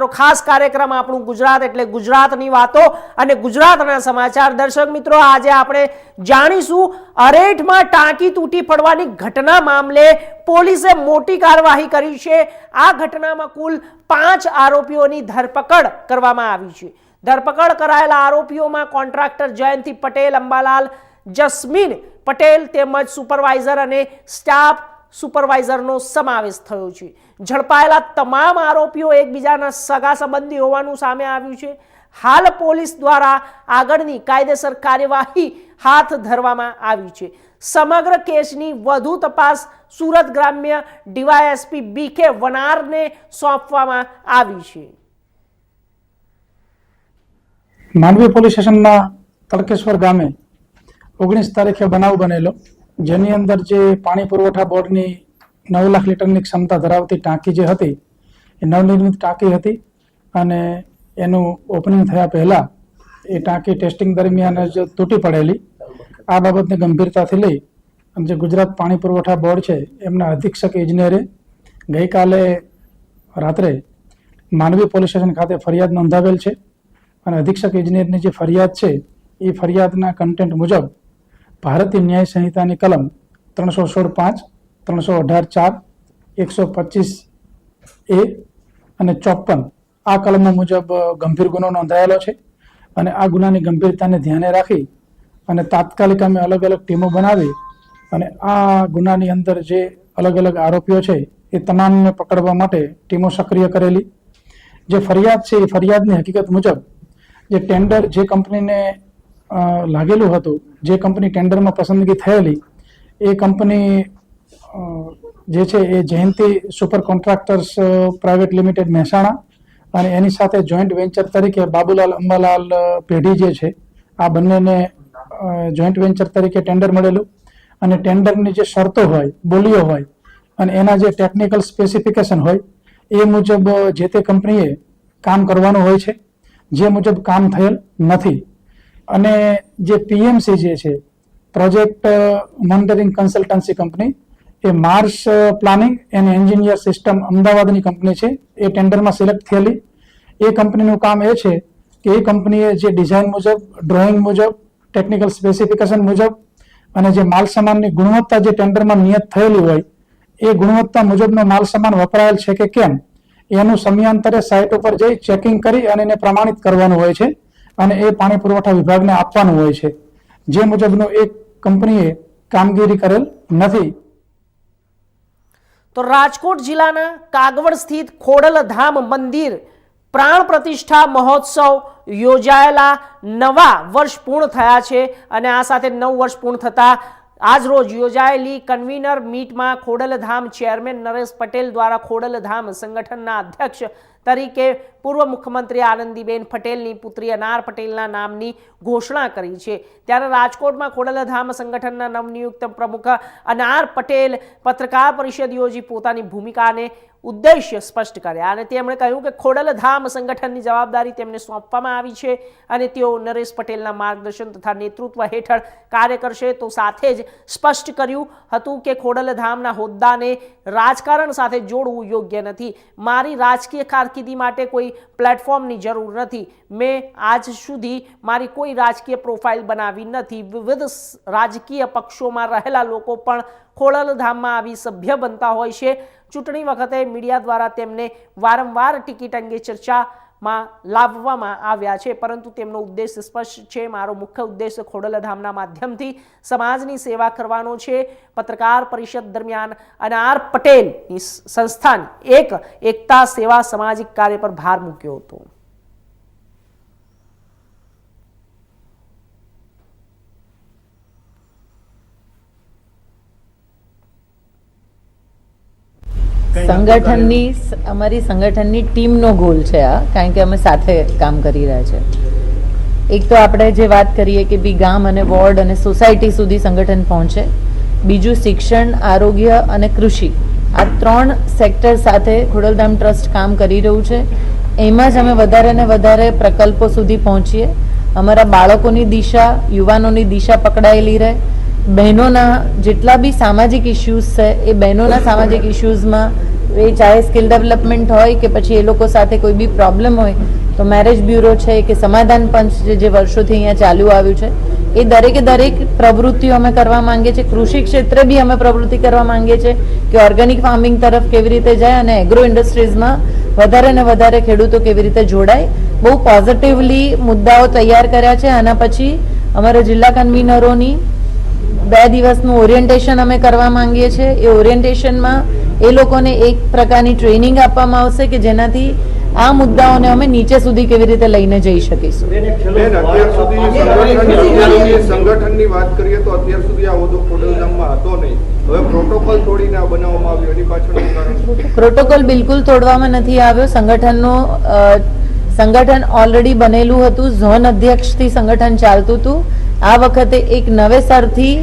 અમારો ખાસ કાર્યક્રમ આપણું ગુજરાત એટલે ગુજરાતની વાતો અને ગુજરાતના સમાચાર। દર્શક મિત્રો, આજે આપણે જાણીશું અરેઠમાં ટાંકી તૂટી પડવાની ઘટના મામલે પોલીસે મોટી કાર્યવાહી કરી છે। આ ઘટનામાં કુલ 5 આરોપીઓની ધરપકડ કરવામાં આવી છે। ધરપકડ કરાયેલા આરોપીઓમાં કોન્ટ્રાક્ટર જયંતિ પટેલ, અંબાલાલ, જસ્મીન પટેલ તેમજ સુપરવાઇઝર અને સ્ટાફ સુપરવાઇઝરનો સમાવેશ થયો છે। ઝડપાયેલા તમામ આરોપીઓ એકબીજાના સગા સંબંધી હોવાનું સામે આવ્યું છે। હાલ પોલીસ દ્વારા આગળની કાયદેસર કાર્યવાહી હાથ ધરવામાં આવી છે। સમગ્ર કેસની વધુ તપાસ સુરત ગ્રામ્ય ડીવાયએસપી બીકે વનારને સોંપવામાં આવી છે। માંડવી પોલીસ સ્ટેશનના તડકેશ્વર ગામે 19 તારીખે બનાવ બનેલો, જેની અંદર જે પાણી પુરવઠા બોર્ડની 9 લાખ લીટરની ક્ષમતા ધરાવતી ટાંકી જે હતી એ નવનિર્મિત ટાંકી હતી અને એનું ઓપનિંગ થયા પહેલા એ ટાંકી ટેસ્ટિંગ દરમિયાન જ તૂટી પડેલી। આ બાબતને ગંભીરતાથી લઈ અને જે ગુજરાત પાણી પુરવઠા બોર્ડ છે એમના અધિક્ષક ઇજનેરે ગઈકાલે રાત્રે માંડવી પોલીસ સ્ટેશન ખાતે ફરિયાદ નોંધાવેલ છે અને અધિક્ષક ઇજનેરની જે ફરિયાદ છે એ ફરિયાદના કન્ટેન્ટ મુજબ ભારતીય ન્યાય સંહિતાની કલમ 316(5), 318(4), 125A અને 54 આ કલમો મુજબ ગંભીર ગુનો નોંધાયેલો છે અને આ ગુનાની ગંભીરતાને ધ્યાને રાખી અને તાત્કાલિક અમે અલગ અલગ ટીમો બનાવી અને આ ગુનાની અંદર જે અલગ અલગ આરોપીઓ છે એ તમામને પકડવા માટે ટીમો સક્રિય કરેલી। જે ફરિયાદ છે એ ફરિયાદની હકીકત મુજબ જે ટેન્ડર જે કંપનીને લાગેલું હતું, જે કંપની ટેન્ડરમાં પસંદગી થયેલી એ કંપની જે છે એ Jayanti super contractors private limited Mehsana અને એની સાથે જોઈન્ટ વેન્ચર તરીકે બાબુલાલ અંબાલાલ પેઢી જે છે આ બંનેને જોઈન્ટ વેન્ચર તરીકે ટેન્ડર મળેલું અને ટેન્ડરની જે શરતો હોય, બોલીઓ હોય અને એના જે ટેકનિકલ સ્પેસિફિકેશન હોય એ મુજબ જે તે કંપનીએ કામ કરવાનું હોય છે, જે મુજબ કામ થયેલ નથી। અને જે પીએમસી જે છે project monitoring consultancy company A Mars planning and engineer system અમદાવાદની કંપની છે, એ ટેન્ડરમાં સિલેક્ટ થયેલી। એ કંપનીનું કામ એ છે કે એ કંપનીએ જે ડિઝાઇન મુજબ, ડ્રોઈંગ મુજબ, ટેકનિકલ સ્પેસિફિકેશન મુજબ અને જે માલ સામાનની ગુણવત્તા જે ટેન્ડરમાં નિયત થયેલી હોય એ ગુણવત્તા મુજબનો માલ સામાન વપરાયેલ છે કે કેમ એનું સમયાંતરે સાઇટ ઉપર જઈ ચેકિંગ કરી અને એને પ્રમાણિત કરવાનું હોય છે અને એ પાણી પુરવઠા વિભાગને આપવાનું હોય છે, જે મુજબનું એક કંપનીએ કામગીરી કરેલ નથી। તો રાજકોટ જિલ્લાના કાગવડ સ્થિત ખોડલધામ મંદિર પ્રાણ પ્રતિષ્ઠા મહોત્સવ યોજાયેલા 9 વર્ષ પૂર્ણ થયા છે અને આ સાથે 9 વર્ષ પૂર્ણ થતા આજ રોજ યોજાયેલી કન્વીનર મીટમાં ખોડલધામ ચેરમેન નરેશ પટેલ દ્વારા ખોડલધામ સંગઠનના અધ્યક્ષ તરીકે પૂર્વ મુખ્યમંત્રી આનંદીબેન પટેલની પુત્રી અનાર પટેલના નામની ઘોષણા કરી છે। ત્યારે રાજકોટમાં ખોડલધામ સંગઠનના નવનિયુક્ત પ્રમુખ અનાર પટેલ પત્રકાર પરિષદ યોજી પોતાની ભૂમિકાને ઉદ્દેશ્ય સ્પષ્ટ કર્યા અને તેમણે કહ્યું કે ખોડલધામ સંગઠનની જવાબદારી તેમને સોંપવામાં આવી છે અને તેઓ નરેશ પટેલના માર્ગદર્શન તથા નેતૃત્વ હેઠળ કાર્ય કરશે। તો સાથે જ સ્પષ્ટ કર્યું હતું કે ખોડલધામના હોદ્દાને રાજકારણ સાથે જોડવું યોગ્ય નથી। મારી રાજકીય કારકિર્દી માટે કોઈ પ્લેટફોર્મની જરૂર નથી। મેં આજ સુધી મારી કોઈ રાજકીય પ્રોફાઇલ બનાવી નથી। વિવિધ રાજકીય પક્ષોમાં રહેલા લોકો પણ ખોડલધામમાં આવી સભ્ય બનતા હોય છે। ચૂંટણી વખતે મીડિયા દ્વારા તેમને વારંવાર ટિકિટ અંગે ચર્ચામાં લાવવામાં આવ્યા છે, પરંતુ તેમનો ઉદ્દેશ સ્પષ્ટ છે। મારો મુખ્ય ઉદ્દેશ ખોડલધામના માધ્યમથી સમાજની સેવા કરવાનો છે। પત્રકાર પરિષદ દરમિયાન અનાર પટેલની સંસ્થાની એકતા સેવા સામાજિક કાર્ય પર ભાર મૂક્યો હતો। અમારી સંગઠનની ટીમનો ગોલ છે આ, કારણ કે અમે સાથે કામ કરી રહ્યા છે। એક તો આપણે જે વાત કરીએ કે બી ગામ અને વોર્ડ અને સોસાયટી સુધી સંગઠન પહોંચે, બીજું શિક્ષણ, આરોગ્ય અને કૃષિ, આ 3 સેક્ટર સાથે ખોડલધામ ટ્રસ્ટ કામ કરી રહ્યું છે। એમાં જ અમે વધારે ને વધારે પ્રકલ્પો સુધી પહોંચીએ, અમારા બાળકોની દિશા, યુવાનોની દિશા પકડાયેલી રહે, બહેનોના જેટલા બી સામાજિક ઇશ્યુઝ છે એ બહેનોના સામાજિક ઇશ્યુઝમાં એ ચાહે સ્કિલ ડેવલપમેન્ટ હોય કે પછી એ લોકો સાથે કોઈ બી પ્રોબ્લેમ હોય તો મેરેજ બ્યુરો છે કે સમાધાન પંચ જે વર્ષોથી અહીંયા ચાલુ આવ્યું છે એ દરેક પ્રવૃત્તિઓ અમે કરવા માંગીએ છીએ. કૃષિ ક્ષેત્રે બી અમે પ્રવૃત્તિ કરવા માંગીએ છીએ કે ઓર્ગેનિક ફાર્મિંગ તરફ કેવી રીતે જાય અને એગ્રો ઇન્ડસ્ટ્રીઝમાં વધારે ને વધારે ખેડૂતો કેવી રીતે જોડાય. બહુ પોઝિટિવલી મુદ્દાઓ તૈયાર કર્યા છે. આના પછી અમારા જિલ્લા કન્વીનરોની 2 દિવસનું ઓરિએન્ટેશન અમે કરવા માંગીએ છીએ. એ ઓરિએન્ટેશનમાં એ લોકોને એક પ્રકારની ટ્રેનિંગ આપવામાં આવશે કે જેનાથી આ મુદ્દાઓને અમે નીચે સુધી કેવી રીતે લઈને જઈ શકીશું. અત્યાર સુધી સંગઠનની વાત કરીએ તો અત્યાર સુધી આ હોદ્દો ખોડલધામમાં હતો નહીં. હવે પ્રોટોકોલ તોડીને આ બનાવવામાં આવ્યો, એની પાછળનું કારણ? પ્રોટોકોલ બિલકુલ તોડવામાં નથી આવ્યો. સંગઠન ઓલરેડી બનેલું હતું. ઝોન અધ્યક્ષથી સંગઠન ચાલતું હતું. આ વખતે એક નવેસરથી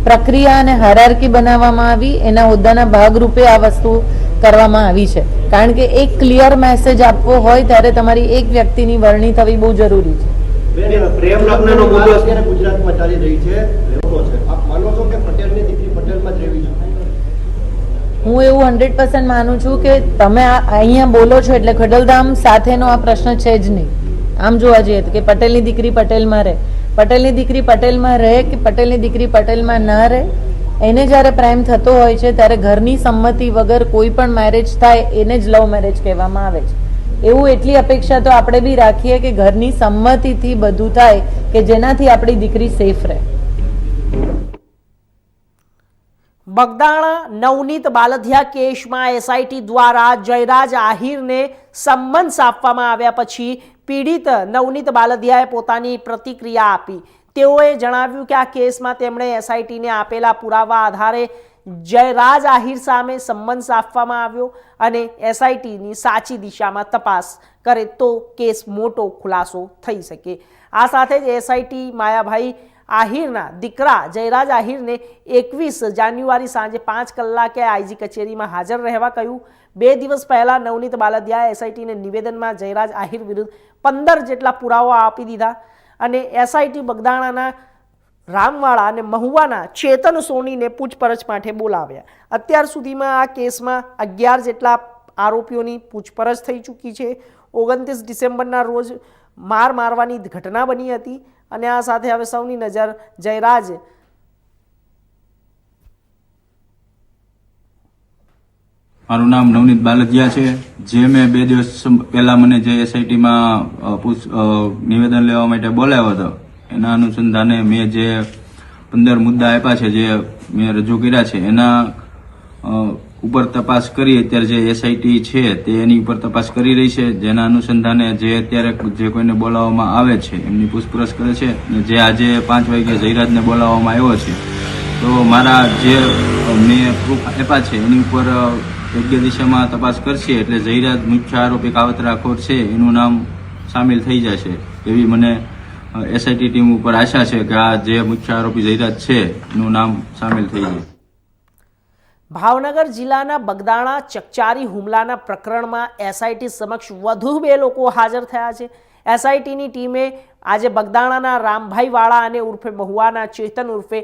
પ્રક્રિયા અને હાયરાર્કી બનાવવામાં આવી. એના હોદ્દાના ભાગરૂપે આ વસ્તુ કરવામાં આવી છે. કારણ કે એક ક્લિયર મેસેજ આપવો હોય ત્યારે તમારી એક વ્યક્તિની વરણી થવી બહુ જરૂરી છે. પ્રેમ લગ્નનો મુદ્દો અત્યારે ગુજરાતમાં ચાલી રહી છે, લેવડો છે. આપ માનો છો કે પટેલની દીકરી પટેલમાં જ રહેવી જોઈએ? હું એવું 100% માનું છું કે તમે અહીંયા બોલો છો એટલે ખોડલધામ સાથેનો આ પ્રશ્ન છે જ નહીં. આમ જોવા જઈએ તો કે પટેલની દીકરી પટેલમાં રહે, પટેલની દીકરી પટેલમાં રહે કે પટેલની દીકરી પટેલમાં ના રહે, એને જ્યારે પ્રેમ થતો હોય છે ત્યારે ઘરની સંમતિ વગર કોઈ પણ મેરેજ થાય એને જ લવ મેરેજ કહેવામાં આવે છે. એવું એટલી અપેક્ષા તો આપણે બી રાખીએ કે ઘરની સંમતિથી બધું થાય કે જેનાથી આપણી દીકરી સેફ રહે. બગદાણા નવનીત બાલધિયા કેસમાં એસઆઈટી દ્વારા જયરાજ આહિરને સમન્સ આપવામાં આવ્યા પછી પીડિત નવનીત બાલધિયાએ પોતાની પ્રતિક્રિયા આપી. તેઓએ જણાવ્યું કે આ કેસમાં તેમણે એસઆઈટીને આપેલા પુરાવા આધારે જયરાજ આહિર સામે સમન્સ આપવામાં આવ્યો અને એસઆઈટીની સાચી દિશામાં તપાસ કરે તો કેસ મોટો ખુલાસો થઈ શકે. આ સાથે જ એસઆઈટી માયાભાઈ આહિરના દીકરા જયરાજ આહિરને 21 જાન્યુઆરી સાંજે 5 કલાકે આઈજી કચેરીમાં હાજર રહેવા કહ્યું. 2 દિવસ પહેલા નવનીત બાલધિયાએ એસઆઈટીને નિવેદનમાં જયરાજ આહિર વિરુદ્ધ 15 જેટલા પુરાવા આપી દીધા અને એસઆઈટી બગદાણાના રામવાળા અને મહુવાના ચેતન સોનીને પૂછપરછ માટે બોલાવ્યા. અત્યાર સુધીમાં આ કેસમાં 11 જેટલા આરોપીઓની પૂછપરછ થઈ ચૂકી છે. 29 ડિસેમ્બરના રોજ મારવાની ઘટના બની હતી અને આ સાથે હવે સૌની નજર જયરાજ મારું નામ નવનીત બાલધિયા છે. જે મેં 2 દિવસ પહેલા મને જે એસઆઈટીમાં નિવેદન લેવા માટે બોલાવ્યો હતો એના અનુસંધાને મેં જે 15 મુદ્દા આપ્યા છે જે મેં રજૂ કર્યા છે એના ઉપર તપાસ કરી. અત્યારે જે એસઆઈટી છે તે એની ઉપર તપાસ કરી રહી છે. જેના અનુસંધાને જે અત્યારે જે કોઈને બોલાવવામાં આવે છે એમની પૂછપરછ કરે છે. જે આજે 5 વાગે જયરાજને બોલાવવામાં આવ્યો છે તો મારા જે મેં પ્રૂફ આપ્યા છે એની ઉપર યોગ્ય દિશામાં તપાસ કરશે એટલે જયરાજ મુખ્ય આરોપી કાવતરાખોર છે એનું નામ સામેલ થઈ જશે એવી મને એસઆઈટી ટીમ ઉપર આશા છે કે આ જે મુખ્ય આરોપી જયરાજ છે એનું નામ સામેલ થઈ જાય. ભાવનગર જિલ્લાના બગદાણા ચકચારી હુમલાના પ્રકરણમાં એસઆઈટી સમક્ષ વધુ 2 લોકો હાજર થયા છે. એસઆઈટીની ટીમે આજે બગદાણાના રામભાઈ વાળા અને ઉર્ફે મહુવાના ચેતન ઉર્ફે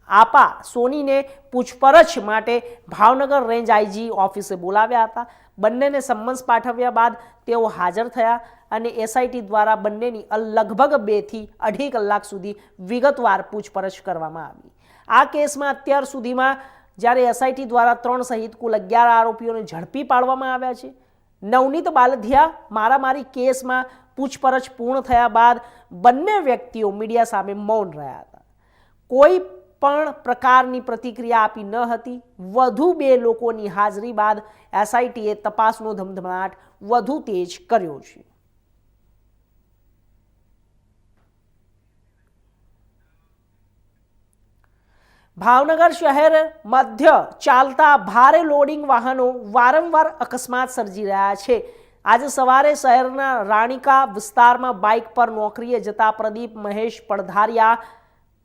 આપા સોનીને પૂછપરછ માટે ભાવનગર રેન્જ આઈજી ઓફિસે બોલાવ્યા હતા. બંનેને સમન્સ પાઠવ્યા બાદ તેઓ હાજર થયા અને એસઆઈટી દ્વારા બંનેની લગભગ 2 થી 2.5 કલાક સુધી વિગતવાર પૂછપરછ કરવામાં આવી. આ કેસમાં અત્યાર સુધીમાં જ્યારે એસઆઈટી દ્વારા 3 સહિત કુલ 11 આરોપીઓને ઝડપી પાડવામાં આવ્યા છે. નવનીત બાલધિયા મારામારી કેસમાં પૂછપરછ પૂર્ણ થયા બાદ બંને વ્યક્તિઓ મીડિયા સામે મૌન રહ્યા હતા. કોઈ પણ પ્રકારની પ્રતિક્રિયા આપી ન હતી. વધુ 2 લોકોની હાજરી બાદ એસઆઈટીએ તપાસનો ધમધમાટ વધુ તેજ કર્યો છે. ભાવનગર શહેર મધ્ય ચાલતા ભારે લોડિંગ વાહનો વારંવાર અકસ્માત સર્જી રહ્યા છે. આજે સવારે શહેરના રાણીકા વિસ્તારમાં બાઇક પર નોકરીએ જતા પ્રદીપ મહેશ પડધારિયા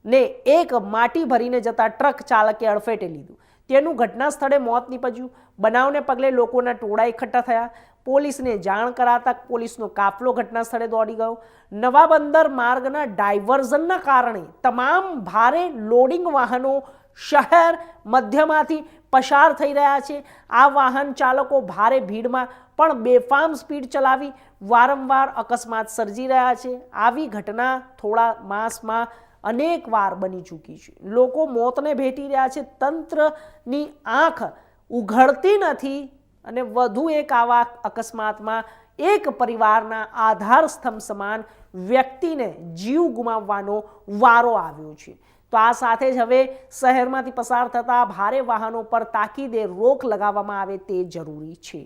ને એક માટી ભરીને જતા ટ્રક ચાલકે અડફેટે લીધું. તેનું ઘટના સ્થળે મોત નીપજ્યું. બનાવને પગલે લોકોના ટોળા એકઠા થયા. પોલીસને જાણ કરાતા પોલીસનો કાફલો ઘટના સ્થળે દોડી ગયો. નવા બંદર માર્ગના ડાયવર્ઝનના કારણે તમામ ભારે લોડિંગ વાહનો શહેર મધ્યમાંથી પસાર થઈ રહ્યા છે। આ વાહન ચાલકો ભારે ભીડમાં પણ બેફામ સ્પીડ ચલાવી વારંવાર અકસ્માત સર્જી રહ્યા છે। આવી ઘટના થોડા માસમાં અનેક વાર બની ચૂકી છે। લોકો મોતને ભેટી રહ્યા છે। તંત્રની આંખ ઉઘડતી નથી અને વધુ એક આવા અકસ્માતમાં એક પરિવારના આધાર સ્તંભ સમાન વ્યક્તિને જીવ ગુમાવવાનો વારો આવ્યો છે। તો આ સાથે જ હવે શહેરમાંથી પસાર થતા ભારે વાહનો પર તાકીદે રોક લગાવવામાં આવે તે જરૂરી છે।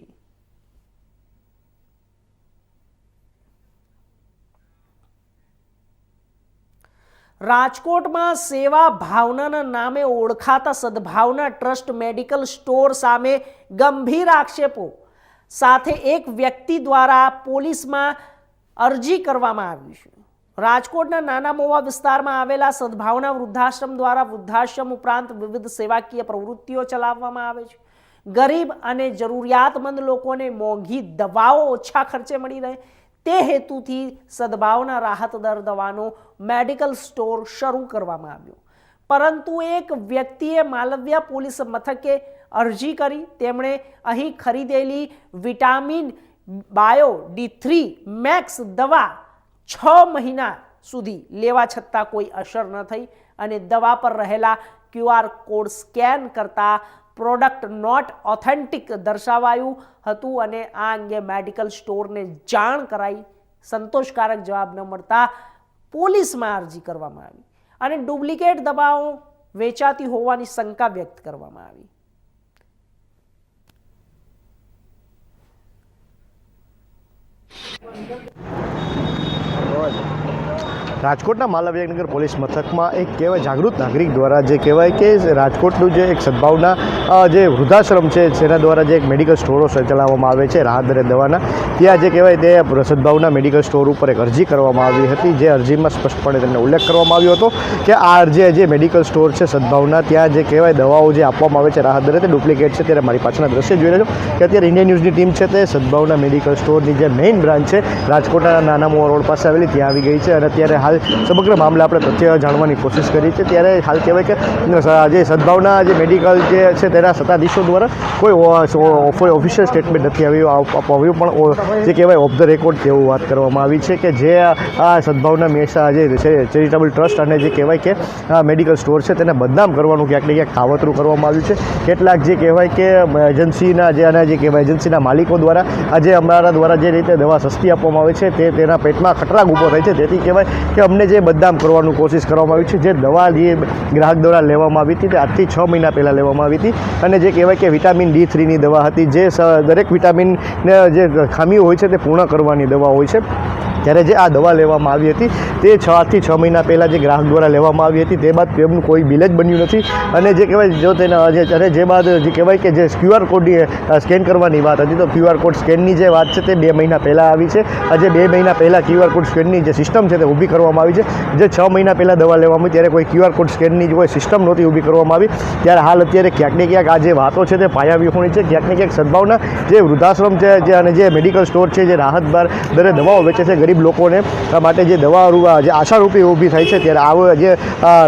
રાજકોટમાં સેવા ભાવનાના નામે ઓળખાતા સદભાવના ટ્રસ્ટ મેડિકલ સ્ટોર સામે ગંભીર આક્ષેપો સાથે એક વ્યક્તિ દ્વારા પોલીસમાં અરજી કરવામાં આવી છે। રાજકોટના નાના મોવા વિસ્તારમાં આવેલા સદભાવના વૃદ્ધાશ્રમ દ્વારા વૃદ્ધાશ્રમ ઉપરાંત વિવિધ સેવાકીય પ્રવૃત્તિઓ ચલાવવામાં આવે છે। ગરીબ અને જરૂરિયાતમંદ લોકોને મોંઘી દવાઓ ઓછા ખર્ચે મળી રહે તે હેતુથી સદભાવના રાહત દર દવાનો મેડિકલ સ્ટોર શરૂ કરવામાં આવ્યો, પરંતુ એક વ્યક્તિએ માલવ્યા પોલીસ મથકે અરજી કરી। તેમણે અહીં ખરીદેલી વિટામિન બાયો D3 મેક્સ દવા 6 મહિના સુધી લેવા છતાં કોઈ અસર ન થઈ અને દવા પર રહેલા QR કોડ સ્કેન કરતા પ્રોડક્ટ નોટ ઓથેન્ટિક દર્શાવાયું હતું અને આ અંગે મેડિકલ સ્ટોરને જાણ કરાઈ। સંતોષકારક જવાબ ન મળતા પોલીસમાં અરજી કરવામાં આવી અને ડુપ્લિકેટ દવાઓ વેચાતી હોવાની શંકા વ્યક્ત કરવામાં આવી। રાજકોટના માલવ્યનગર પોલીસ મથકમાં એક કહેવાય જાગૃત નાગરિક દ્વારા જે કહેવાય કે રાજકોટનું જે એક સદભાવના જે વૃદ્ધાશ્રમ છે તેના દ્વારા જે એક મેડિકલ સ્ટોરો ચલાવવામાં આવે છે રાહત દરે દવાના, ત્યાં જે કહેવાય તે સદભાવના મેડિકલ સ્ટોર ઉપર એક અરજી કરવામાં આવી હતી। જે અરજીમાં સ્પષ્ટપણે તેમને ઉલ્લેખ કરવામાં આવ્યો હતો કે આ જે મેડિકલ સ્ટોર છે સદભાવના, ત્યાં જે કહેવાય દવાઓ જે આપવામાં આવે છે રાહત દરે તે ડુપ્લિકેટ છે। ત્યારે મારી પાછળના દ્રશ્ય જોઈ રહ્યો છો કે અત્યારે ઇન્ડિયન ન્યૂઝની ટીમ છે તે સદભાવના મેડિકલ સ્ટોરની જે મેઇન બ્રાન્ચ છે રાજકોટના નાના મોવા રોડ પાસે આવેલી ત્યાં આવી ગઈ છે અને અત્યારે હાલ સમગ્ર મામલે આપણે તથ્ય જાણવાની કોશિશ કરી છે। ત્યારે હાલ કહેવાય કે જે સદભાવના જે મેડિકલ જે છે તેના સત્તાધીશો દ્વારા કોઈ ઓફિશિયલ સ્ટેટમેન્ટ નથી આવ્યું, પણ જે કહેવાય ઓફ ધ રેકોર્ડ તેવું વાત કરવામાં આવી છે કે જે આ સદભાવના મેસા જે છે ચેરિટેબલ ટ્રસ્ટ અને જે કહેવાય કે મેડિકલ સ્ટોર છે તેને બદનામ કરવાનું ક્યાંક ને ક્યાંક કાવતરું કરવામાં આવ્યું છે। કેટલાક જે કહેવાય કે એજન્સીના જે કહેવાય એજન્સીના માલિકો દ્વારા આજે અમારા દ્વારા જે રીતે દવા સસ્તી આપવામાં આવે છે તેના પેટમાં ખતરાગ ઊભો થાય છે। તેથી કહેવાય કે અમને જે બદનામ કરવાનું કોશિશ કરવામાં આવી છે। જે દવા જે ગ્રાહક દ્વારા લેવામાં આવી હતી તે આજથી 6 મહિના પહેલાં લેવામાં આવી હતી અને જે કહેવાય કે વિટામિન D3ની દવા હતી, જે દરેક વિટામિનને જે ખામીઓ હોય છે તે પૂર્ણ કરવાની દવા હોય છે। ત્યારે જે આ દવા લેવામાં આવી હતી તે 6 મહિના પહેલાં જે ગ્રાહક દ્વારા લેવામાં આવી હતી, તે બાદ તેમનું કોઈ બિલ જ બન્યું નથી અને જે કહેવાય જો તેના અને જે બાદ જે કહેવાય કે જે QR કોડની સ્કેન કરવાની વાત હતી તો QR કોડ સ્કેનની જે વાત છે તે 2 મહિના પહેલાં આવી છે। આજે 2 મહિના પહેલાં QR કોડ સ્કેનની જે સિસ્ટમ છે તે ઊભી કરવામાં આવી છે। જે 6 મહિના પહેલાં દવા લેવામાં આવી ત્યારે કોઈ QR કોડ સ્કેનની કોઈ સિસ્ટમ નહોતી ઊભી કરવામાં આવી। ત્યારે હાલ અત્યારે ક્યાંક ને ક્યાંક આ જે વાતો છે તે પાયાવિહોણી છે। ક્યાંક ને ક્યાંક સદભાવના જે વૃદ્ધાશ્રમ છે જે અને જે મેડિકલ સ્ટોર છે જે રાહત દરે દવાઓ વેચે છે ગરીબ લોકોને માટે જે દવા જે આશારૂપી ઊભી થાય છે, ત્યારે આવા જે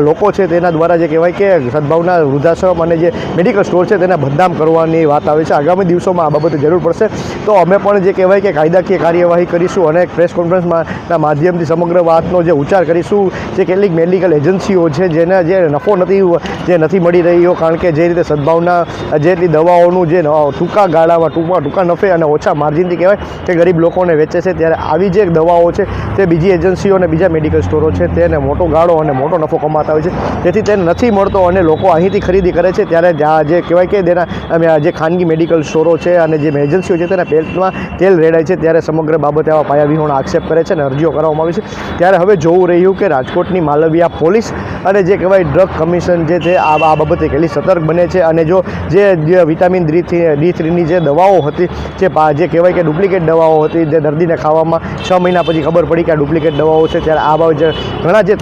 લોકો છે તેના દ્વારા જે કહેવાય કે સદભાવના વૃદ્ધાશ્રમ અને જે મેડિકલ સ્ટોર છે તેને બદનામ કરવાની વાત આવે છે। આગામી દિવસોમાં આ બાબતે જરૂર પડશે તો અમે પણ જે કહેવાય કે કાયદાકીય કાર્યવાહી કરીશું અને પ્રેસ કોન્ફરન્સના માધ્યમથી સમગ્ર વાતનો જે ઉચ્ચાર કરીશું। જે કેટલીક મેડિકલ એજન્સીઓ છે જેને જે નફો નથી મળી રહ્યો, કારણ કે જે રીતે સદભાવના જેટલી દવાઓનું જે ટૂંકા ગાળામાં ટૂંકા નફે અને ઓછા માર્જિનથી કહેવાય કે ગરીબ લોકોને વેચે છે, ત્યારે આવી જે દવાઓ છે તે બીજી એજન્સીઓ અને બીજા મેડિકલ સ્ટોરો છે તેને મોટો ગાળો અને મોટો નફો કમાતા હોય છે, તેથી તેને નથી મળતો અને લોકો અહીંથી ખરીદી કરે છે। ત્યારે જે કહેવાય કે તેના જે ખાનગી મેડિકલ સ્ટોરો છે અને જે એજન્સીઓ છે તેના પેટમાં તેલ રેડાય છે, ત્યારે સમગ્ર બાબતે આવા પાયાવિહોણ આક્ષેપ કરે છે અને અરજીઓ કરવામાં આવી છે। ત્યારે હવે જોવું રહ્યું કે રાજકોટની માલવ્યા પોલીસ અને જે કહેવાય ડ્રગ કમિશન જે છે આ બાબતે કેટલી સતર્ક બને છે અને જો જે વિટામિન D3ની જે દવાઓ હતી જે કહેવાય કે ડુપ્લિકેટ દવાઓ હતી, જે દર્દીને ખાવામાં 6 મહિના પછી ખબર પડી કે આ ડુપ્લિકેટ દવાઓ છે, ત્યારે આ બાબતે ઘણા જે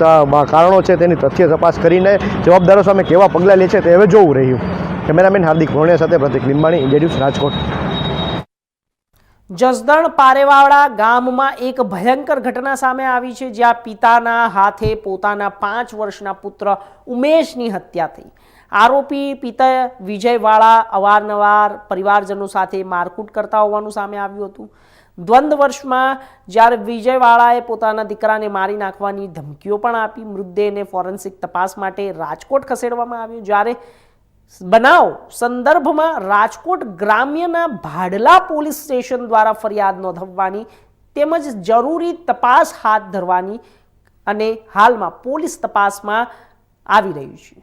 કારણો છે તેની તથ્ય તપાસ કરીને જવાબદારો સામે કેવા પગલાં લે છે તે હવે જોવું રહ્યું। કેમેરામેન હાર્દિક ભોણિયા સાથે પ્રતિક લીંબાણી, ઇન્ડિયા ન્યૂઝ, રાજકોટ। જસદણ પારેવાડા ગામમાં એક ભયંકર ઘટના સામે આવી છે, જ્યાં પિતાના હાથે પોતાના 5 વર્ષના પુત્ર ઉમેશની હત્યા થઈ। આરોપી પિતા વિજયવાળા અવારનવાર પરિવારજનો સાથે મારકૂટ કરતા હોવાનું સામે આવ્યું હતું. દ્વંદ્વ વર્ષમાં જ્યારે વિજયવાળાએ પોતાના દીકરાને મારી નાખવાની ધમકીઓ પણ આપી. મૃતદેહને ફોરેન્સિક તપાસ માટે રાજકોટ ખસેડવામાં આવ્યો. જ્યારે બનાવ સંદર્ભમાં રાજકોટ ગ્રામ્યના ભાડલા પોલીસ સ્ટેશન દ્વારા ફરિયાદ નોંધાવવાની તેમજ જરૂરી તપાસ હાથ ધરવાની અને હાલમાં પોલીસ તપાસમાં આવી રહ્યું છે.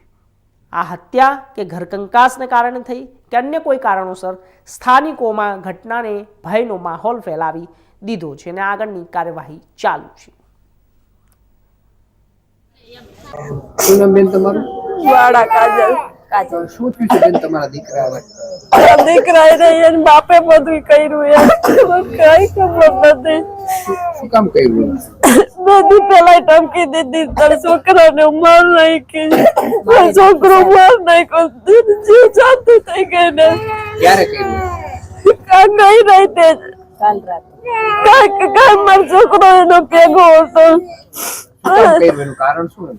આ હત્યા કે ઘરકંકાસને કારણે થઈ કે અન્ય કોઈ કારણોસર સ્થાનિકોમાં ઘટનાને ભયનો માહોલ ફેલાવી દીધો છે અને આગળની કાર્યવાહી ચાલુ છે. શું નામ બેન તમારું? વાડા કાજલ. શું થયું છે બેન તમારા દીકરાને? દીકરાએ રહી એને બાપે બધું કર્યું એમ કઈ ખબર નથી. શું કામ કર્યું? બધી પેલા ધમકી દીધી તારે છોકરાને માર નાખી, છોકરો માર નાખ્યો, જીવ જાતું થઈ ગઈ ને. ક્યારે કર્યું? ગઈ રહી તે કાલ મારો છોકરો એનો ભેગો હતો. શું કામ કર્યું? એનું કારણ શું હતું?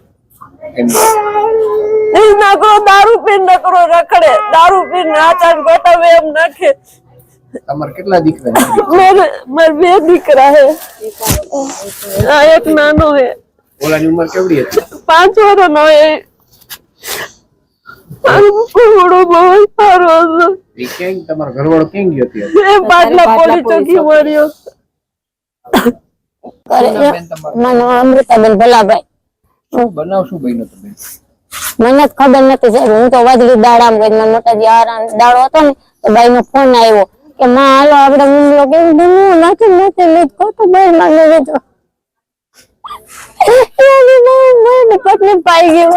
નકરો દારૂ પીને નકરો રખડે, દારૂ પીને આચાર ગોટાવે એમ નાખે. તમારે કેટલા દીકરા? મારે 2 દીકરા હે, આ એક નાનો હે. ઓલાની ઉંમર કેવડી હતી? 5 વર્ષનો હે. ઘરવાળો બહુ સારો હતો. એ ક્યાં તમારો ઘરવાળો ક્યાં ગયો હતો? એ બાટલા પોલીસ ચોકી મળ્યો. મને અમૃતાબેન ભલાભાઈ. શું બનાવ શું બન્યો તો બેન? મને જ ખબર નથી સાહેબ. હું તો વાજરી દાડામ ગઈ. મારા મોટાજી દાડો હતો ને તો બાઈ નો ફોન આવ્યો કે માં હાલો આપડે મુંબલો કેવું બન્યું નથી લીધો તો બાઈ માં લીધો પત્ની પાઈ ગયો.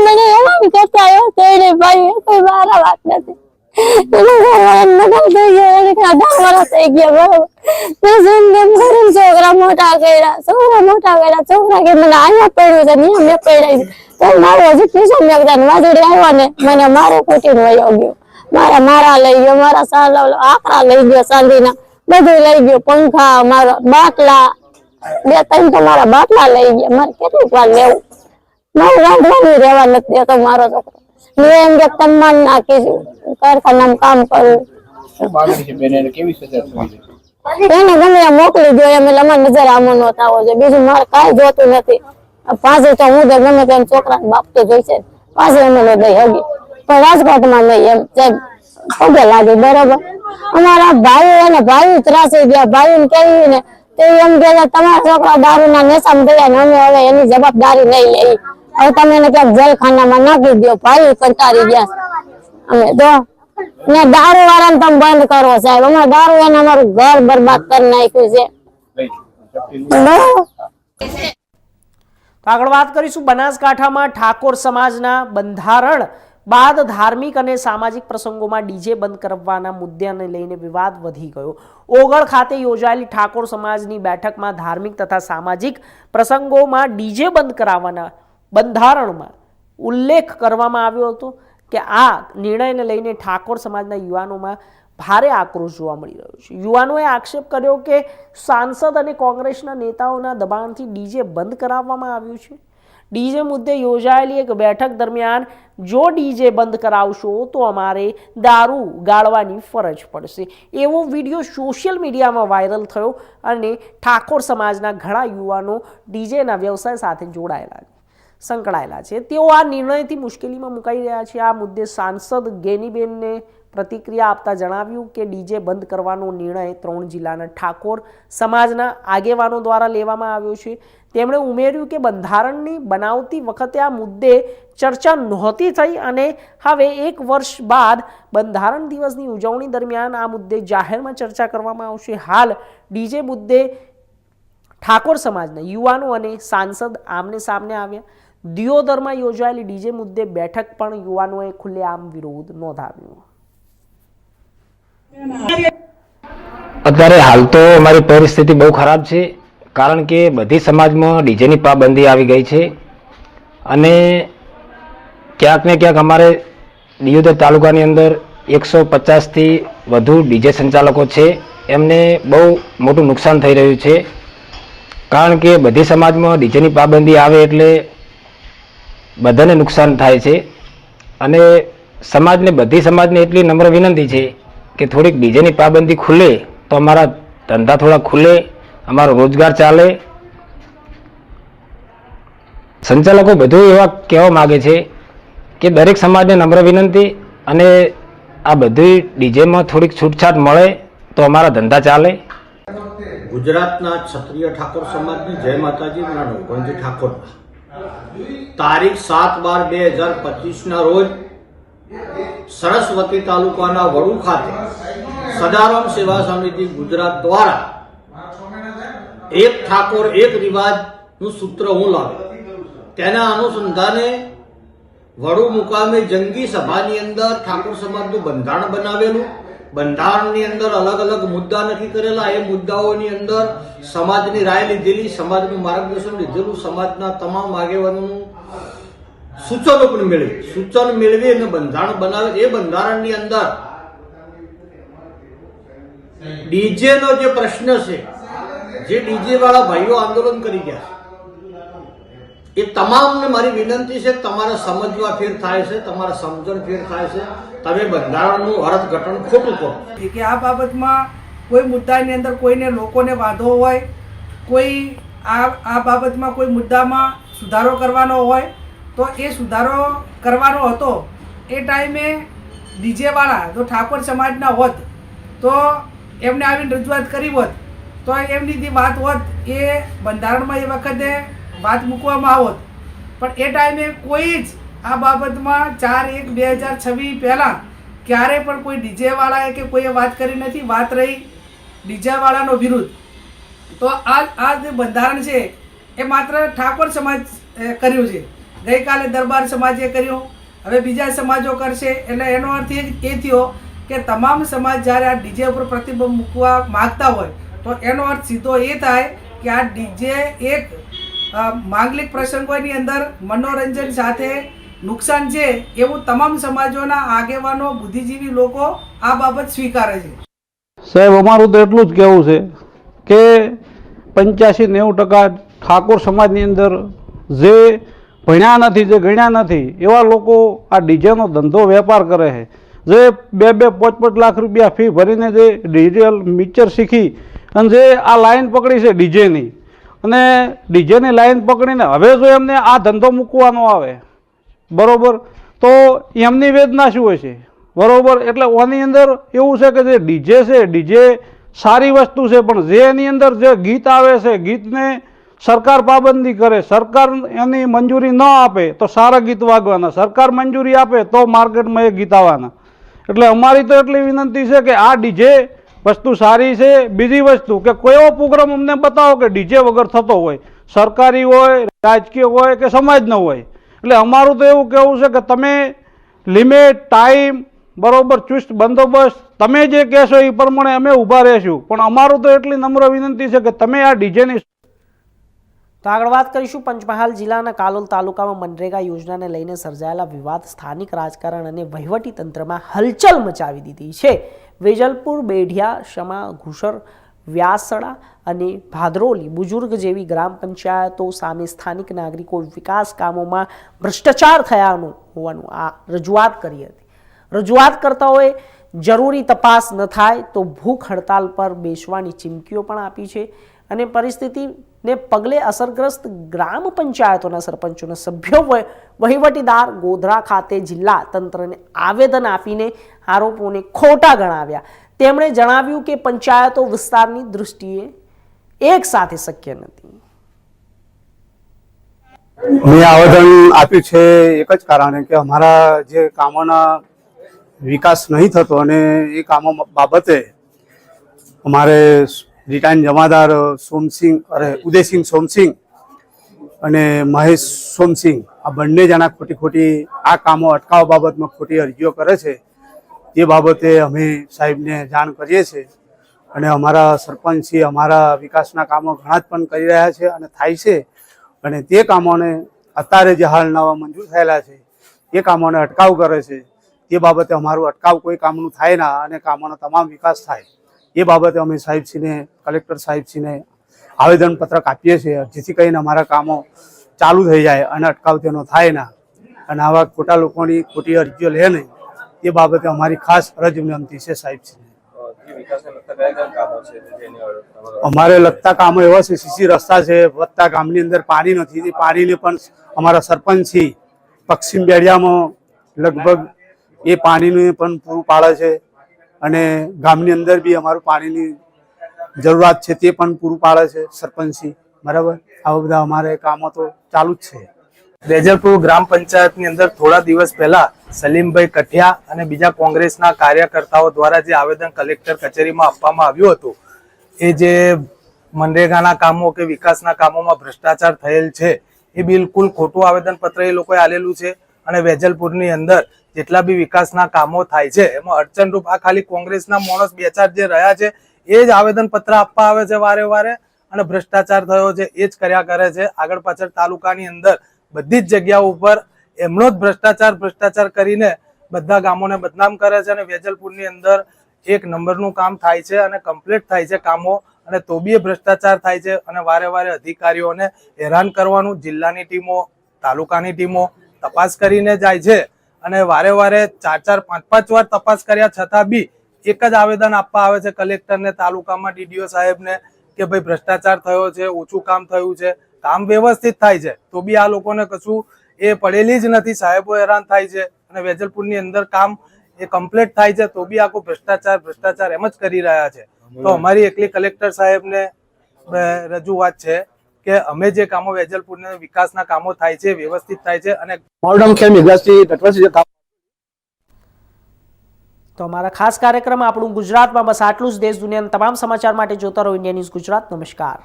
મને એમાં કરતા આવ્યો તેને ભાઈ કોઈ મારા વાત નથી. છોકરા મોટા કર્યા છોકરા કે મને અહીંયા પડ્યું છે મેં પડાવી તો મારો હજી પીછો મેં વાદળી આવ્યો ને મને મારો કુટીને વયો ગયો. મારા લઈ ગયો, મારા આકરા લઈ ગયો, ચાંદીના બધું લઈ ગયો, પંખા, મારા બાટલા 2-3 તો મારા બાટલા લઈ ગયા. મારે કેટલીક વાર લેવું, મારે રાંધવાનું રહેવા નથી દેતો મારો છોકરો. મેં એમ કે તમામ નાખીશું કારખાનામાં કામ કરવું. શું માગણી છે બેન? એને કેવી સજા થવી છે? એને ગમે મોકલી દો એમ એટલે અમારી નજર આમો નો થાવો છે. બીજું મારે કાંઈ જોતું નથી. પાછું તો હું તો ગમે તેમ છોકરાને બાપ તો જોઈશે, પાછું અમે નો દઈ હગી પણ રાજકોટમાં નહીં એમ સાહેબ પગે લાગી. બરોબર અમારા ભાઈઓ અને ભાઈઓ ત્રાસી ગયા. ભાઈઓને કહ્યું ને તે એમ કે તમારા છોકરા દારૂના નશામાં ગયા ને અમે હવે એની જવાબદારી નહીં લઈ. હવે તમે એને ક્યાંક જેલખાનામાં નાખી દો. ભાઈ કંટાળી ગયા અમે તો ને દારૂ વાળાને તમે બંધ કરો સાહેબ. અમારે દારૂ એને અમારું ઘર બરબાદ કરી નાખ્યું છે. તો આગળ વાત કરીશું. બનાસકાંઠામાં ઠાકોર સમાજના બંધારણ બાદ ધાર્મિક અને સામાજિક પ્રસંગોમાં ડીજે બંધ કરવાના મુદ્દાને લઈને વિવાદ વધી ગયો. ઓગળ ખાતે યોજાયેલી ઠાકોર સમાજની બેઠકમાં ધાર્મિક તથા સામાજિક પ્રસંગોમાં ડીજે બંધ કરાવવાના બંધારણમાં ઉલ્લેખ કરવામાં આવ્યો હતો કે આ નિર્ણયને લઈને ઠાકોર સમાજના યુવાનોમાં ભારે આક્રોશ જોવા મળી રહ્યો છે. યુવાનોએ આક્ષેપ કર્યો કે સાંસદ અને કોંગ્રેસના નેતાઓના દબાણથી ડીજે બંધ કરાવવામાં આવ્યું છે. ડીજે મુદ્દે યોજાયેલી એક બેઠક દરમિયાન જો ડીજે બંધ કરાવશો તો અમારે દારૂ ગાળવાની ફરજ પડશે એવો વિડીયો સોશિયલ મીડિયામાં વાયરલ થયો અને ઠાકોર સમાજના ઘણા યુવાનો ડીજેના વ્યવસાય સાથે સંકળાયેલા છે. તેઓ આ નિર્ણયથી મુશ્કેલીમાં મુકાઈ રહ્યા છે. આ મુદ્દે સાંસદ ગેનીબેનને પ્રતિક્રિયા આપતા જણાવ્યું કે ડીજે બંધ કરવાનો નિર્ણય 3 જિલ્લાના ઠાકોર સમાજના આગેવાનો દ્વારા લેવામાં આવ્યો છે. તેમણે ઉમેર્યું કે બંધારણની બનાવતી વખતે આ મુદ્દે ચર્ચા નહોતી થઈ અને હવે 1 વર્ષ બાદ બંધારણ દિવસની ઉજવણી દરમિયાન આ મુદ્દે જાહેરમાં ચર્ચા કરવામાં આવશે. હાલ ડીજે મુદ્દે ઠાકોર સમાજના યુવાનો અને સાંસદ આમને સામને આવ્યા. દિયોદરમાં યોજાયેલી ડીજે મુદ્દે બેઠક પણ યુવાનોએ ખુલ્લેઆમ વિરોધ નોંધાવ્યો. અત્યારે હાલ તો અમારી પરિસ્થિતિ બહુ ખરાબ છે, કારણ કે બધી સમાજમાં ડીજેની પાબંદી આવી ગઈ છે અને ક્યાંક ને ક્યાંક અમારે દિયોદર તાલુકાની અંદર 150થી વધુ ડીજે સંચાલકો છે. એમને બહુ મોટું નુકસાન થઈ રહ્યું છે, કારણ કે બધી સમાજમાં ડીજેની પાબંદી આવે એટલે બધાને નુકસાન થાય છે. અને બધી સમાજને એટલી નમ્ર વિનંતી છે કે થોડીક ડીજેની પાબંદી ખુલે તો અમારા ધંધા થોડા ખુલે, અમારો રોજગાર ચાલે. સંચાલકો બધું એવા કહેવા માગે છે કે દરેક સમાજને નમ્ર વિનંતી અને આ બધી ડીજેમાં થોડીક છૂટછાટ મળે તો અમારા ધંધા ચાલે. ગુજરાતના ક્ષત્રિય ઠાકોર સમાજની જય માતાજી. મારા નવગણજી ઠાકોર તારીખ 7/12/2025 રોજ સરસ્વતી તાલુકાના વડુ ખાતે સદારામ સેવા સમિતિ ગુજરાત દ્વારા એક ઠાકોર એક રિવાજનું સૂત્ર હું લાવ્યો. તેના અનુસંધાને વડુ મુકામે જંગી સભાની અંદર ઠાકોર સમાજનું બંધારણ બનાવેલું. બંધારણની અંદર અલગ અલગ મુદ્દા નક્કી કરેલા. એ મુદ્દાઓની અંદર સમાજની રાય લીધેલી, સમાજનું માર્ગદર્શન લીધેલું, સમાજના તમામ આગેવાનોનું સૂચનો પણ મેળવી, સૂચન મેળવી અને બંધારણ બનાવે. એ બંધારણની અંદર ડીજે નો જે પ્રશ્ન છે, જે ડીજે વાળા ભાઈઓ આંદોલન કરી ગયા છે, એ તમામને મારી વિનંતી છે, તમારે સમજવા ફેર થાય છે, તમારે સમજણ ફેર થાય છે. તમે બંધારણનું અર્થઘટન ખોટું કરો કે આ બાબતમાં કોઈ મુદ્દાની અંદર કોઈને લોકોને વાંધો હોય, કોઈ આ બાબતમાં કોઈ મુદ્દામાં સુધારો કરવાનો હોય તો એ સુધારો કરવાનો હતો. એ ટાઈમે ડીજેવાળા જો ઠાકોર સમાજના હોત તો એમને આવીને રજૂઆત કરી હોત તો એમની જે વાત હોત એ બંધારણમાં એ વખતે વાત મૂકવામાં આવત. પણ એ ટાઈમે કોઈ જ આ બાબતમાં 4/1/2026 પહેલાં ક્યારે પણ કોઈ ડીજેવાળાએ કે કોઈએ વાત કરી નથી. વાત રહી ડીજેવાળાનો વિરુદ્ધ, તો આ જે બંધારણ છે એ માત્ર ઠાકોર સમાજ કર્યું છે. ગઈકાલે દરબાર સમાજે કર્યું, હવે બીજા સમાજો કરશે. એટલે એનો અર્થ એ થયો કે તમામ સમાજ જ્યારે આ ડીજે ઉપર પ્રતિબંધ મૂકવા માગતા હોય તો એનો અર્થ સીધો એ થાય કે આ ડીજે એક માંગલિક પ્રસંગોની અંદર મનોરંજન સાથે નુકસાન છે એવું તમામ સમાજોના આગેવાનો, બુદ્ધિજીવી લોકો આ બાબત સ્વીકારે છે. સાહેબ, અમારું તો એટલું જ કહેવું છે કે 85-90% ઠાકોર સમાજની અંદર જે ભણ્યા નથી, જે ગણ્યા નથી એવા લોકો આ ડીજેનો ધંધો વેપાર કરે છે. જે 2-5 લાખ રૂપિયા ફી ભરીને જે ડિજિટલ મિક્સર શીખી અને જે આ લાઈન પકડી છે ડીજેની, અને ડીજેની લાઈન પકડીને હવે જો એમને આ ધંધો મૂકવાનો આવે બરોબર તો એમની વેદના શું હોય છે બરોબર. એટલે ઓની અંદર એવું છે કે જે ડીજે છે, ડીજે સારી વસ્તુ છે, પણ જે એની અંદર જે ગીત આવે છે, ગીતને સરકાર પાબંદી કરે, સરકાર એની મંજૂરી ન આપે તો સારા ગીત વાગવાના, સરકાર મંજૂરી આપે તો માર્કેટમાં એ ગીત આવવાના. એટલે અમારી તો એટલી વિનંતી છે કે આ ડીજે વસ્તુ સારી છે. બીજી વસ્તુ કે કોઈ એવો પ્રોગ્રામ અમને બતાવો કે ડીજે વગર થતો હોય, સરકારી હોય, રાજકીય હોય કે સમાજનો હોય. એટલે અમારું તો એવું કહેવું છે કે તમે લિમિટ, ટાઈમ બરોબર, ચુસ્ત બંદોબસ્ત તમે જે કહેશો એ પ્રમાણે અમે ઊભા રહીશું. પણ અમારું તો એટલી નમ્ર વિનંતી છે કે તમે આ ડીજેની. તો આગળ વાત કરીશું પંચમહાલ જિલ્લાના કાલોલ તાલુકામાં મનરેગા યોજનાને લઈને સર્જાયેલા વિવાદ સ્થાનિક રાજકારણ અને વહીવટી તંત્રમાં હલચલ મચાવી દીધી છે. વેજલપુર, બેઢિયા, શમા, ઘુસર, વ્યાસડા અને ભાદરોલી બુજુર્ગ જેવી ગ્રામ પંચાયતો સામે સ્થાનિક નાગરિકો વિકાસ કામોમાં ભ્રષ્ટાચાર થયાનું હોવાનું આ રજૂઆત કરી હતી. રજૂઆત કરતાઓએ જરૂરી તપાસ ન થાય તો ભૂખ હડતાલ પર બેસવાની ચીમકીઓ પણ આપી છે. અને પરિસ્થિતિને પગલે અસરગ્રસ્ત ગ્રામ પંચાયતોના સરપંચોના સભ્યો વહીવટીદાર ગોધરા ખાતે જિલ્લા તંત્રને આવેદન આપીને આરોપોને ખોટા ગણાવ્યા. તેમણે જણાવ્યું કે પંચાયતો વિસ્તારની દૃષ્ટિએ એક સાથે શક્ય નથી. મેં આવેદન આપ્યું છે એક જ કારણે કે અમારા જે કામોના વિકાસ નહીં થતો અને એ કામો બાબતે અમારે રિટાયર્ડ જમાદાર ઉદયસિંહ સોમસિંહ અને મહેશ સોમસિંહ આ બંને જણા ખોટી આ કામો અટકાવવા બાબતમાં ખોટી અરજીઓ કરે છે. એ બાબતે અમે સાહેબને જાણ કરીએ છીએ અને અમારા સરપંચશ્રી અમારા વિકાસના કામો ઘણા જ પણ કરી રહ્યા છે અને થાય છે. અને તે કામોને અત્યારે જે હાલ નવા મંજૂર થયેલા છે એ કામોને અટકાવ કરે છે. એ બાબતે અમારું અટકાવ કોઈ કામનું થાય ના અને કામોનો તમામ વિકાસ થાય એ બાબતે અમે સાહેબશ્રીને, કલેક્ટર સાહેબશ્રીને આવેદનપત્રક આપીએ છીએ જેથી કરીને અમારા કામો ચાલુ થઈ જાય અને અટકાવ તેનો થાય ના. અને આવા ખોટા લોકોની ખોટી અરજીઓ લે નહીં એ બાબતે અમારી ખાસ અરજ વિનંતી છે સાહેબ છે. અમારે લગતા કામો એવા છે, સીસી રસ્તા છે, વધતા ગામની અંદર પાણી નથી, એ પાણીને પણ અમારા સરપંચ છે પશ્ચિમ બેડિયામાં લગભગ એ પાણીને પણ પૂરું પાડે છે અને ગામની અંદર બી અમારું પાણીની જરૂરિયાત છે તે પણ પૂરું પાડે છે સરપંચી. બરાબર, આવા બધા અમારે કામો તો ચાલુ જ છે. વેજલપુર ગ્રામ પંચાયતની અંદર થોડા દિવસ પહેલા સલીમભાઈ કઠિયા અને બીજા કોંગ્રેસના કાર્યકર્તાઓ દ્વારા જે આવેદન કલેક્ટર કચેરીમાં આપવામાં આવ્યું હતું, એ જે મનરેગાના કામો કે વિકાસના કામોમાં ભ્રષ્ટાચાર થયેલ છે એ બિલકુલ ખોટું આવેદનપત્ર એ લોકોએ આલેલું છે. અને વેજલપુરની અંદર જેટલા બી વિકાસના કામો થાય છે એમાં અડચણરૂપ આ ખાલી કોંગ્રેસના માણસ બે ચાર જે રહ્યા છે એ જ આવેદનપત્ર આપવા આવે છે વારે વારે અને ભ્રષ્ટાચાર થયો છે એ જ કર્યા કરે છે. આગળ પાછળ તાલુકાની અંદર બધી જ જગ્યાઓ ઉપર એમનો જ ભ્રષ્ટાચાર કરીને બધા ગામોને બદનામ કરે છે અને વેજલપુરની અંદર એક નંબરનું કામ થાય છે અને કમ્પ્લીટ થાય છે કામો, અને તો બી ભ્રષ્ટાચાર થાય છે અને વારે વારે અધિકારીઓને હેરાન કરવાનું. જિલ્લાની ટીમો, તાલુકાની ટીમો તપાસ કરીને જાય છે અને વારે વારે 4-4, 5-5 વાર તપાસ કર્યા છતાં બી એક જ આવેદન આપવા આવે છે કલેક્ટરને, તાલુકામાં ડીડીઓ સાહેબને કે ભાઈ ભ્રષ્ટાચાર થયો છે, ઓછું કામ થયું છે. કામ વ્યવસ્થિત થાય છે તો બી આ લોકોને કશું એ પડેલી જ નથી. સાહેબો હેરાન થાય છે અને વેજલપુરની અંદર કામ એ કમ્પ્લીટ થાય છે તો બી આખું ભ્રષ્ટાચાર એમ જ કરી રહ્યા છે. તો અમારી એકલી કલેક્ટર સાહેબને રજૂઆત છે કે અમે જે કામો વેજલપુરના વિકાસના કામો થાય છે વ્યવસ્થિત થાય છે. અને મારું નામ ખેર મેઘરાજસિંહ નટવરસિંહ. તો અમારા ખાસ કાર્યક્રમ આપણું ગુજરાતમાં બસ આટલું જ. દેશ દુનિયાના તમામ સમાચાર માટે જોતા રહો ઇન્ડિયા ન્યૂઝ ગુજરાત. નમસ્કાર.